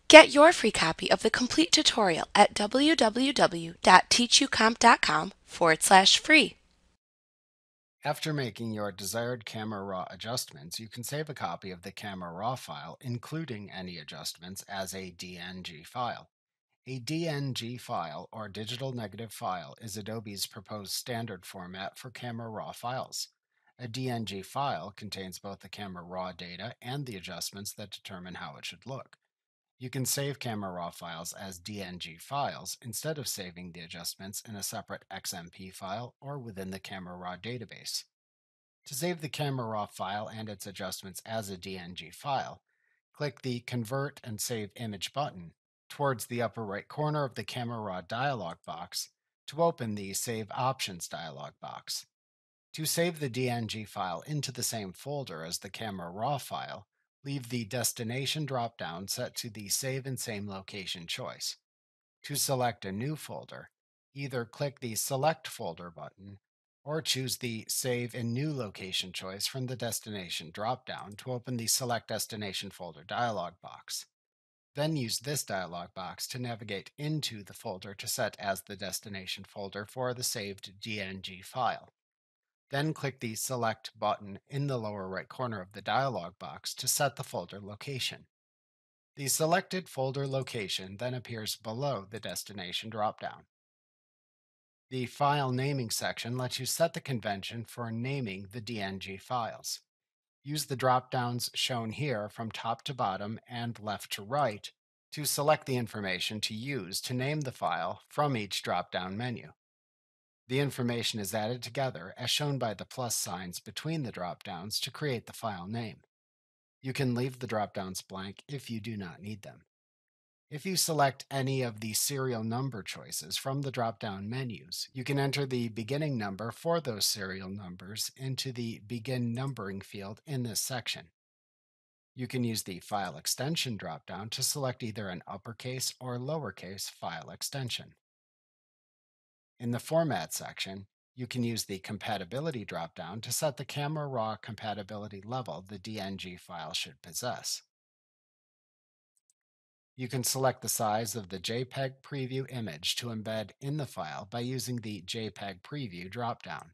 Get your free copy of the complete tutorial at www.teachucomp.com/free. After making your desired Camera Raw adjustments, you can save a copy of the Camera Raw file, including any adjustments, as a DNG file. A DNG file, or digital negative file, is Adobe's proposed standard format for Camera Raw files. A DNG file contains both the Camera Raw data and the adjustments that determine how it should look. You can save Camera Raw files as DNG files instead of saving the adjustments in a separate XMP file or within the Camera Raw database. To save the Camera Raw file and its adjustments as a DNG file, click the Convert and Save Image button towards the upper right corner of the Camera Raw dialog box to open the Save Options dialog box. To save the DNG file into the same folder as the Camera Raw file, leave the Destination drop-down set to the Save in Same Location choice. To select a new folder, either click the Select Folder button or choose the Save in New Location choice from the Destination drop-down to open the Select Destination Folder dialog box. Then use this dialog box to navigate into the folder to set as the destination folder for the saved DNG file. Then click the Select button in the lower right corner of the dialog box to set the folder location. The selected folder location then appears below the destination dropdown. The File Naming section lets you set the convention for naming the DNG files. Use the drop-downs shown here from top to bottom and left to right to select the information to use to name the file from each drop-down menu. The information is added together as shown by the plus signs between the drop-downs to create the file name. You can leave the drop-downs blank if you do not need them. If you select any of the serial number choices from the drop-down menus, you can enter the beginning number for those serial numbers into the Begin Numbering field in this section. You can use the File Extension drop-down to select either an uppercase or lowercase file extension. In the Format section, you can use the Compatibility drop-down to set the Camera Raw compatibility level the DNG file should possess. You can select the size of the JPEG preview image to embed in the file by using the JPEG Preview drop-down.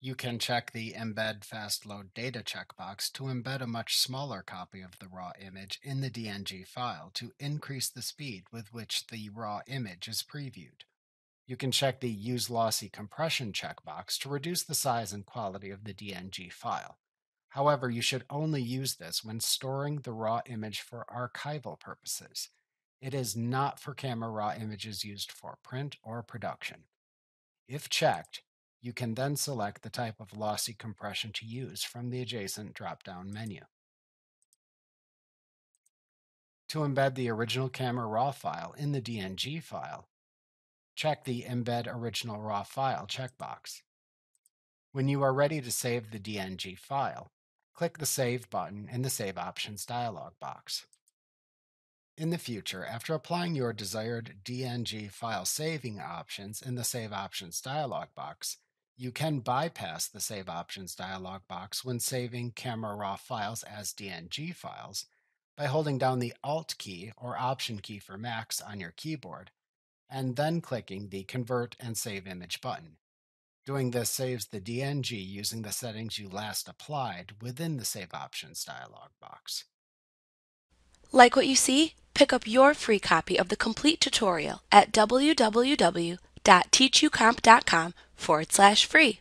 You can check the Embed Fast Load Data checkbox to embed a much smaller copy of the raw image in the DNG file to increase the speed with which the raw image is previewed. You can check the Use Lossy Compression checkbox to reduce the size and quality of the DNG file. However, you should only use this when storing the raw image for archival purposes. It is not for Camera Raw images used for print or production. If checked, you can then select the type of lossy compression to use from the adjacent drop-down menu. To embed the original Camera Raw file in the DNG file, check the Embed Original Raw File checkbox. When you are ready to save the DNG file, click the Save button in the Save Options dialog box. In the future, after applying your desired DNG file saving options in the Save Options dialog box, you can bypass the Save Options dialog box when saving Camera Raw files as DNG files by holding down the Alt key or Option key for Macs on your keyboard, and then clicking the Convert and Save Image button. Doing this saves the DNG using the settings you last applied within the Save Options dialog box. Like what you see? Pick up your free copy of the complete tutorial at www.teachucomp.com/free.